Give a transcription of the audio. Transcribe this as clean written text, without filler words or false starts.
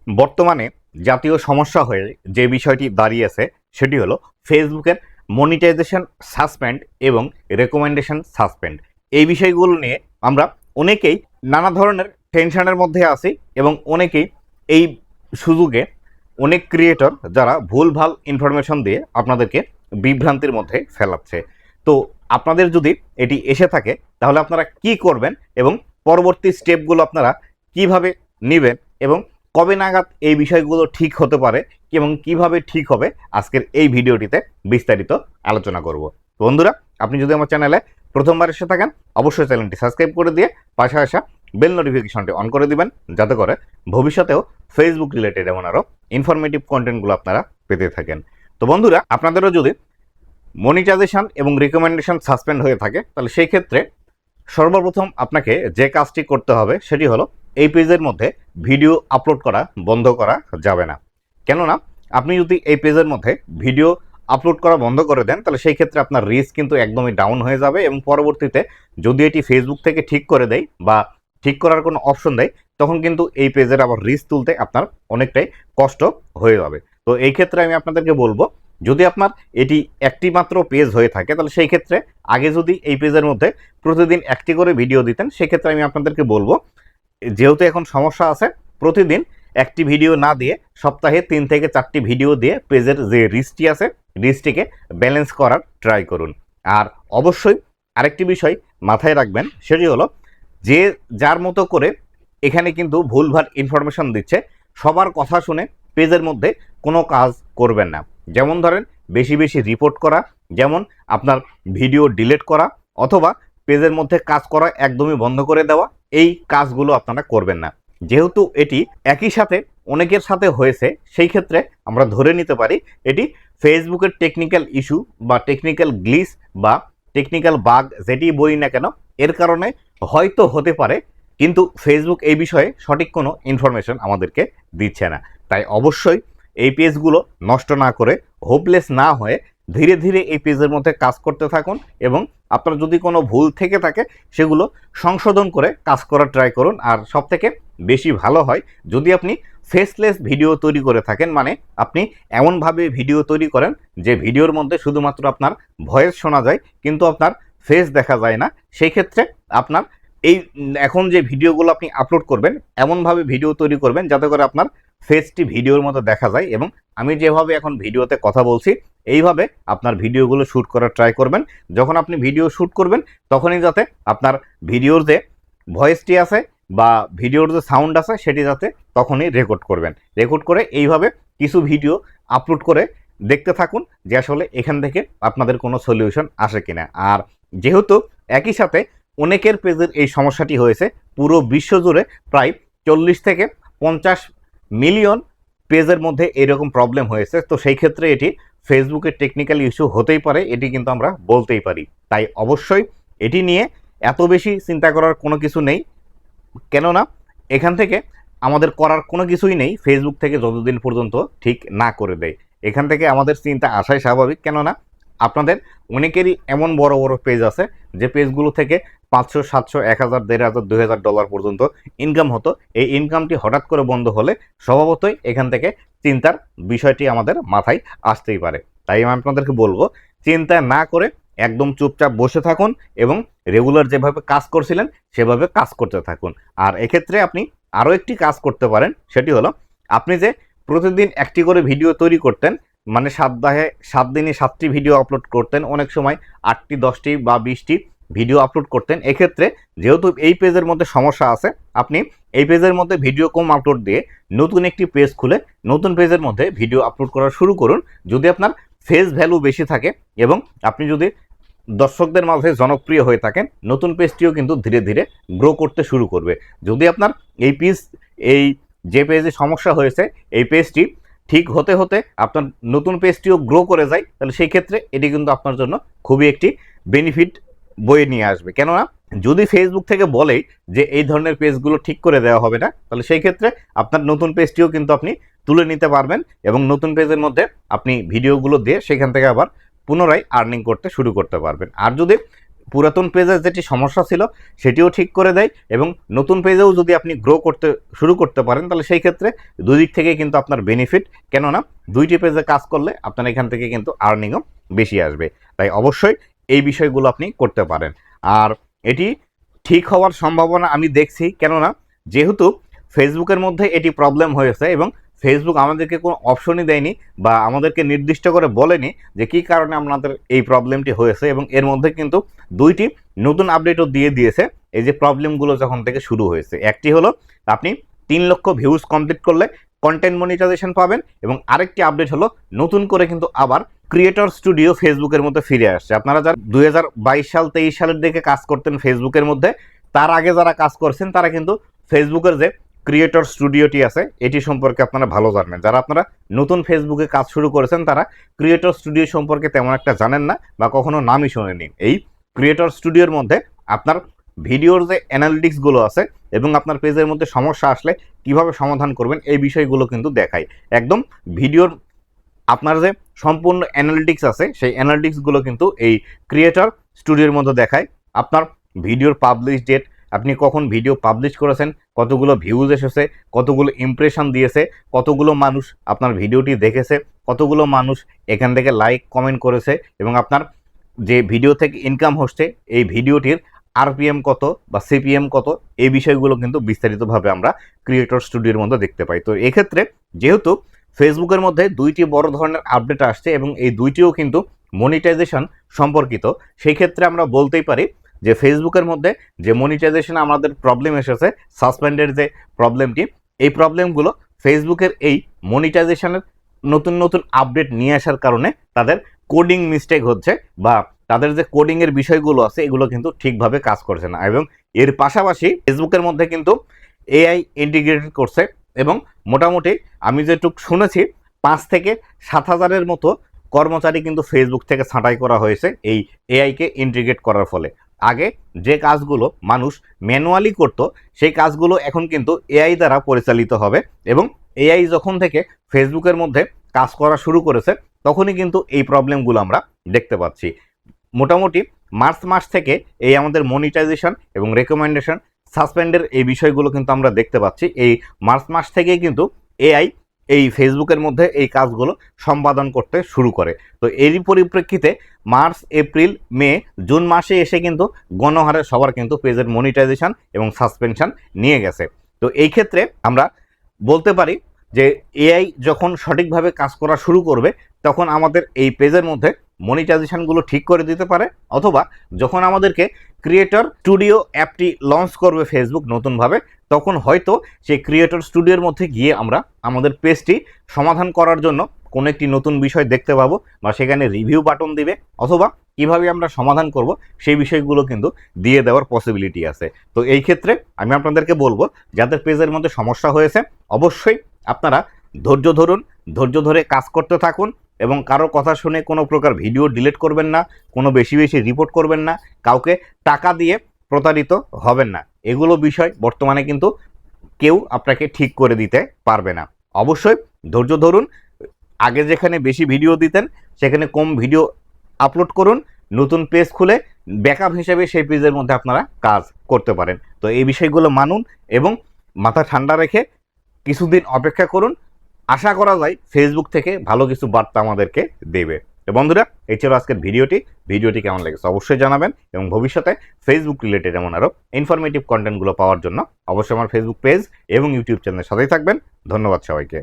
বর্তমানে জাতীয় সমস্যা হয়ে যে বিষয়টি দাঁড়িয়েছে সেটি হলো ফেসবুকের মনিটাইজেশন সাসপেন্ড এবং রেকমেন্ডেশন সাসপেন্ড। এই বিষয়গুলো নিয়ে আমরা অনেকেই নানা ধরনের টেনশনের মধ্যে আছি এবং অনেকেই এই সুযোগে অনেক ক্রিয়েটর যারা ভুলভাল ইনফরমেশন দিয়ে আপনাদেরকে বিভ্রান্তির মধ্যে ফেলাচ্ছে। তো আপনাদের যদি এটি এসে থাকে তাহলে আপনারা কি করবেন এবং পরবর্তী স্টেপগুলো আপনারা কিভাবে নেবেন এবং কবে নাগাদ এই বিষয়গুলো ঠিক হতে পারে এবং কিভাবে ঠিক হবে আজকের এই ভিডিওটিতে বিস্তারিত আলোচনা করব। বন্ধুরা, আপনি যদি আমার চ্যানেলে প্রথমবার এসে থাকেন অবশ্যই চ্যানেলটি সাবস্ক্রাইব করে দিয়ে পাশে আসা বেল নোটিফিকেশনটি অন করে দিবেন, যাতে করে ভবিষ্যতেও ফেসবুক রিলেটেড এমন আরও ইনফরমেটিভ কন্টেন্টগুলো আপনারা পেতে থাকেন। তো বন্ধুরা, আপনাদেরও যদি মনিটাইজেশন এবং রিকমেন্ডেশন সাসপেন্ড হয়ে থাকে তাহলে সেই ক্ষেত্রে সর্বপ্রথম আপনাকে যে কাজটি করতে হবে সেটি হলো এই পেজের মধ্যে ভিডিও আপলোড করা বন্ধ করা যাবে না। কেননা আপনি যদি এই পেজের মধ্যে ভিডিও আপলোড করা বন্ধ করে দেন তাহলে সেই ক্ষেত্রে আপনার রিচ কিন্তু একদমই ডাউন হয়ে যাবে এবং পরবর্তীতে যদি এটি ফেসবুক থেকে ঠিক করে দেয় বা ঠিক করার কোনো অপশন দেয় তখন কিন্তু এই পেজের আবার রিচ তুলতে আপনার অনেকটাই কষ্ট হয়ে যাবে। তো এই ক্ষেত্রে আমি আপনাদেরকে বলবো, যদি আপনার এটি একটি মাত্র পেজ হয়ে থাকে তাহলে সেই ক্ষেত্রে আগে যদি এই পেজের মধ্যে প্রতিদিন একটি করে ভিডিও দিতেন, সেক্ষেত্রে আমি আপনাদেরকে বলবো, যেহেতু এখন সমস্যা আছে, প্রতিদিন একটি ভিডিও না দিয়ে সপ্তাহে 3 থেকে 4টি ভিডিও দিয়ে পেজের যে রিচটি আছে রিচটিকে ব্যালেন্স করার ট্রাই করুন। আর অবশ্যই আরেকটি বিষয় মাথায় রাখবেন, সেটি হলো যে যার মতো করে এখানে কিন্তু ভুলভাল ইনফরমেশন দিচ্ছে, সবার কথা শুনে পেজের মধ্যে কোনো কাজ করবেন না। যেমন ধরেন বেশি বেশি রিপোর্ট করা, যেমন আপনার ভিডিও ডিলিট করা অথবা পেজের মধ্যে কাজ করা একদমই বন্ধ করে দেওয়া, এই কাজগুলো আপনারা করবেন না। যেহেতু এটি একই সাথে অনেকের সাথে হয়েছে, সেই ক্ষেত্রে আমরা ধরে নিতে পারি এটি ফেসবুকের টেকনিক্যাল ইস্যু বা টেকনিক্যাল গ্লিচ বা টেকনিক্যাল বাগ যেটি বলি না কেন, এর কারণে হয়তো হতে পারে, কিন্তু ফেসবুক এই বিষয়ে সঠিক কোনো ইনফরমেশন আমাদেরকে দিচ্ছে না। তাই অবশ্যই এই পেজগুলো নষ্ট না করে, হোপলেস না হয়ে ধীরে ধীরে এই পেজের মধ্যে কাজ করতে থাকুন এবং আপনার যদি কোনো ভুল থেকে থাকে সেগুলো সংশোধন করে কাজ করার ট্রাই করুন। আর সবথেকে বেশি ভালো হয় যদি আপনি ফেসলেস ভিডিও তৈরি করে থাকেন, মানে আপনি এমনভাবে ভিডিও তৈরি করেন যে ভিডিওর মধ্যে শুধুমাত্র আপনার ভয়েস শোনা যায় কিন্তু আপনার ফেস দেখা যায় না। সেই ক্ষেত্রে আপনার এই এখন যে ভিডিওগুলো আপনি আপলোড করবেন এমনভাবে ভিডিও তৈরি করবেন যাতে করে আপনার ফেসটি ভিডিওর মতো দেখা যায় এবং আমি যেভাবে এখন ভিডিওতে কথা বলছি এইভাবে আপনার ভিডিওগুলো শ্যুট করার ট্রাই করবেন। যখন আপনি ভিডিও শ্যুট করবেন তখনই যাতে আপনার ভিডিওর যে ভয়েসটি আছে বা ভিডিওর যে সাউন্ড আছে সেটি যাতে তখনই রেকর্ড করবেন। রেকর্ড করে এইভাবে কিছু ভিডিও আপলোড করে দেখতে থাকুন যে আসলে এখান থেকে আপনাদের কোনো সলিউশন আসে কিনা। আর যেহেতু একই সাথে অনেকের পেজের এই সমস্যাটি হয়েছে, পুরো বিশ্বজুড়ে প্রায় 40 থেকে 50 মিলিয়ন পেজের মধ্যে এরকম প্রবলেম হয়েছে, তো সেই ক্ষেত্রে এটি ফেসবুকের টেকনিক্যাল ইস্যু হতেই পারে, এটি কিন্তু আমরা বলতেই পারি। তাই অবশ্যই এটি নিয়ে এত বেশি চিন্তা করার কোনো কিছু নেই, কেননা এখান থেকে আমাদের করার কোনো কিছুই নেই ফেসবুক থেকে যতদিন পর্যন্ত ঠিক না করে দেয়। এখান থেকে আমাদের চিন্তা আসাই স্বাভাবিক, কেননা আপনাদের অনেকেরই এমন বড় বড় পেজ আছে যে পেজগুলো থেকে 500, 700, 1000, 1500, 2000 ডলার পর্যন্ত ইনকাম হতো। এই ইনকামটি হঠাৎ করে বন্ধ হলে স্বভাবতই এখান থেকে চিন্তার বিষয়টি আমাদের মাথায় আসতেই পারে। তাই আমি আপনাদেরকে বলবো, চিন্তা না করে একদম চুপচাপ বসে থাকুন এবং রেগুলার যেভাবে কাজ করছিলেন সেভাবে কাজ করতে থাকুন। আর এক্ষেত্রে আপনি আরও একটি কাজ করতে পারেন, সেটি হলো আপনি যে প্রতিদিন একটি করে ভিডিও তৈরি করতেন, মানে সপ্তাহে 7 দিনে 7টি ভিডিও আপলোড করতেন, অনেক সময় 8টি, 10টি বা 20টি ভিডিও আপলোড করতেন। এক্ষেত্রে যেহেতু এই পেজের মধ্যে সমস্যা আছে, আপনি এই পেজের মধ্যে ভিডিও কম আপলোড দিয়ে নতুন একটি পেজ খুলে নতুন পেজের মধ্যে ভিডিও আপলোড করা শুরু করুন। যদি আপনার ফেস ভ্যালু বেশি থাকে এবং আপনি যদি দর্শকদের মাঝে জনপ্রিয় হয়ে থাকেন, নতুন পেজটিও কিন্তু ধীরে ধীরে গ্রো করতে শুরু করবে। যদি আপনার এই যে পেজে সমস্যা হয়েছে এই পেজটি ঠিক হতে হতে আপনার নতুন পেজটিও গ্রো করে যায়, তাহলে সেই ক্ষেত্রে এটি কিন্তু আপনার জন্য খুবই একটি বেনিফিট বয়ে নিয়ে আসবে। কেননা যদি ফেসবুক থেকে বলে যে এই ধরনের পেজগুলো ঠিক করে দেওয়া হবে না, তাহলে সেই ক্ষেত্রে আপনার নতুন পেজটিও কিন্তু আপনি তুলে নিতে পারবেন এবং নতুন পেজের মধ্যে আপনি ভিডিওগুলো দিয়ে সেখান থেকে আবার পুনরায় আর্নিং করতে শুরু করতে পারবেন। আর যদি পুরাতন পেজের যেটি সমস্যা ছিল সেটিও ঠিক করে দেয়, এবং নতুন পেজেও যদি আপনি গ্রো করতে শুরু করতে পারেন তাহলে সেই ক্ষেত্রে দুই দিক থেকে কিন্তু আপনার বেনিফিট, কেননা দুইটি পেজে কাজ করলে আপনার এখান থেকে কিন্তু আর্নিংও বেশি আসবে। তাই অবশ্যই এই বিষয়গুলো আপনি করতে পারেন। আর এটি ঠিক হওয়ার সম্ভাবনা আমি দেখছি, কেননা যেহেতু ফেসবুকের মধ্যে এটি প্রবলেম হয়েছে এবং ফেসবুক আমাদেরকে কোনো অপশনই দেয়নি বা আমাদেরকে নির্দিষ্ট করে বলেনি যে কী কারণে আপনাদের এই প্রবলেমটি হয়েছে, এবং এর মধ্যে কিন্তু দুইটি নতুন আপডেটও দিয়ে দিয়েছে এই যে প্রবলেমগুলো যখন থেকে শুরু হয়েছে। একটি হলো আপনি 3 লক্ষ ভিউজ কমপ্লিট করলে কন্টেন্ট মনিটাইজেশন পাবেন, এবং আরেকটি আপডেট হলো নতুন করে কিন্তু আবার ক্রিয়েটর স্টুডিও ফেসবুকের মধ্যে ফিরে আসছে। আপনারা যারা 2022 সাল 23 সালের দিকে কাজ করতেন ফেসবুকের মধ্যে, তার আগে যারা কাজ করছেন তারা কিন্তু ফেসবুকের যে ক্রিয়েটর স্টুডিওটি আছে এটি সম্পর্কে আপনারা ভালো জানবেন। যারা আপনারা নতুন ফেসবুকে কাজ শুরু করেছেন তারা ক্রিয়েটর স্টুডিও সম্পর্কে তেমন একটা জানেন না বা কখনো নামই শোনেনি। এই ক্রিয়েটর স্টুডিওর মধ্যে আপনার ভিডিওর যে অ্যানালিটিক্সগুলো আছে এবং আপনার পেজের মধ্যে সমস্যা আসলে কিভাবে সমাধান করবেন এই বিষয়গুলো কিন্তু দেখায়। একদম ভিডিওর আপনার যে সম্পূর্ণ অ্যানালিটিক্স আছে সেই অ্যানালিটিক্সগুলো কিন্তু এই ক্রিয়েটর স্টুডিওর মধ্যে দেখায়। আপনার ভিডিওর পাবলিশ ডেট, আপনি কখন ভিডিও পাবলিশ করেছেন, কতগুলো ভিউজ এসেছে, কতগুলো ইমপ্রেশন দিয়েছে, কতগুলো মানুষ আপনার ভিডিওটি দেখেছে, কতগুলো মানুষ এখান থেকে লাইক কমেন্ট করেছে, এবং আপনার যে ভিডিও থেকে ইনকাম হচ্ছে এই ভিডিওটির আরপিএম কত বা সিপিএম কত, এই বিষয়গুলো কিন্তু বিস্তারিতভাবে আমরা ক্রিয়েটর স্টুডিওর মধ্যে দেখতে পাই। তো এক্ষেত্রে যেহেতু ফেসবুকের মধ্যে দুইটি বড় ধরনের আপডেট আসছে এবং এই দুইটিও কিন্তু মনিটাইজেশন সম্পর্কিত, সেই ক্ষেত্রে আমরা বলতেই পারি যে ফেসবুকের মধ্যে যে মনিটাইজেশন আমাদের প্রবলেম এসেছে, সাসপেন্ডের যে প্রবলেমটি, এই প্রবলেমগুলো ফেসবুকের এই মনিটাইজেশনের নতুন নতুন আপডেট নিয়ে আসার কারণে তাদের কোডিং মিস্টেক হচ্ছে বা তাদের যে কোডিংয়ের বিষয়গুলো আছে এগুলো কিন্তু ঠিকভাবে কাজ করছে না। এবং এর পাশাপাশি ফেসবুকের মধ্যে কিন্তু এআই ইন্টিগ্রেটেড করছে, এবং মোটামুটি আমি যেটুকু শুনেছি 5 থেকে 7,000-এর মতো কর্মচারী কিন্তু ফেসবুক থেকে ছাঁটাই করা হয়েছে এই এআইকে ইন্টিগ্রেট করার ফলে। আগে যে কাজগুলো মানুষ ম্যানুয়ালি করত সেই কাজগুলো এখন কিন্তু এআই দ্বারা পরিচালিত হবে, এবং এআই যখন থেকে ফেসবুকের মধ্যে কাজ করা শুরু করেছে তখনই কিন্তু এই প্রবলেমগুলো আমরা দেখতে পাচ্ছি। মোটামুটি মার্চ মাস থেকে এই আমাদের মনিটাইজেশন এবং রেকমেন্ডেশন সাসপেন্ডের এই বিষয়গুলো কিন্তু আমরা দেখতে পাচ্ছি। এই মার্চ মাস থেকেই কিন্তু এআই এই ফেসবুকের মধ্যে এই কাজগুলো সম্পাদন করতে শুরু করে। তো এরই পরিপ্রেক্ষিতে মার্চ, এপ্রিল, মে, জুন মাসে এসে কিন্তু গণহারে সবার কিন্তু পেজের মনিটাইজেশন এবং সাসপেনশন নিয়ে গেছে। তো এই ক্ষেত্রে আমরা বলতে পারি যে এআই যখন সঠিকভাবে কাজ করা শুরু করবে তখন আমাদের এই পেজের মধ্যে মনিটাইজেশনগুলো ঠিক করে দিতে পারে, অথবা যখন আমাদেরকে ক্রিয়েটর স্টুডিও অ্যাপটি লঞ্চ করবে ফেসবুক নতুনভাবে, তখন হয়তো সেই ক্রিয়েটর স্টুডিওর মধ্যে গিয়ে আমরা আমাদের পেজটি সমাধান করার জন্য কোনো একটি নতুন বিষয় দেখতে পাবো, বা সেখানে রিভিউ বাটন দিবে, অথবা কিভাবে আমরা সমাধান করব সেই বিষয়গুলো কিন্তু দিয়ে দেওয়ার পসিবিলিটি আছে। তো এই ক্ষেত্রে আমি আপনাদেরকে বলবো যাদের পেজের মধ্যে সমস্যা হয়েছে অবশ্যই আপনারা ধৈর্য ধরুন, ধৈর্য ধরে কাজ করতে থাকুন, এবং কারো কথা শুনে কোনো প্রকার ভিডিও ডিলিট করবেন না, কোনো বেশি বেশি রিপোর্ট করবেন না, কাউকে টাকা দিয়ে প্রতারিত হবেন না। এগুলো বিষয় বর্তমানে কিন্তু কেউ আপনাকে ঠিক করে দিতে পারবে না। অবশ্যই ধৈর্য ধরুন, আগে যেখানে বেশি ভিডিও দিতেন সেখানে কম ভিডিও আপলোড করুন, নতুন পেজ খুলে ব্যাকআপ হিসেবে সেই পেজের মধ্যে আপনারা কাজ করতে পারেন। তো এই বিষয়গুলো মানুন এবং মাথা ঠান্ডা রেখে কিছুদিন অপেক্ষা করুন। আশা করা যায় ফেসবুক থেকে ভালো কিছু বার্তা আমাদেরকে দেবে। তো বন্ধুরা, এই ছিল আজকের ভিডিওটি কেমন লেগেছে অবশ্যই জানাবেন, এবং ভবিষ্যতে ফেসবুক রিলেটেড এমন আরও ইনফরমেটিভ কন্টেন্টগুলো পাওয়ার জন্য অবশ্যই আমার ফেসবুক পেজ এবং ইউটিউব চ্যানেলের সাথেই থাকবেন। ধন্যবাদ সবাইকে।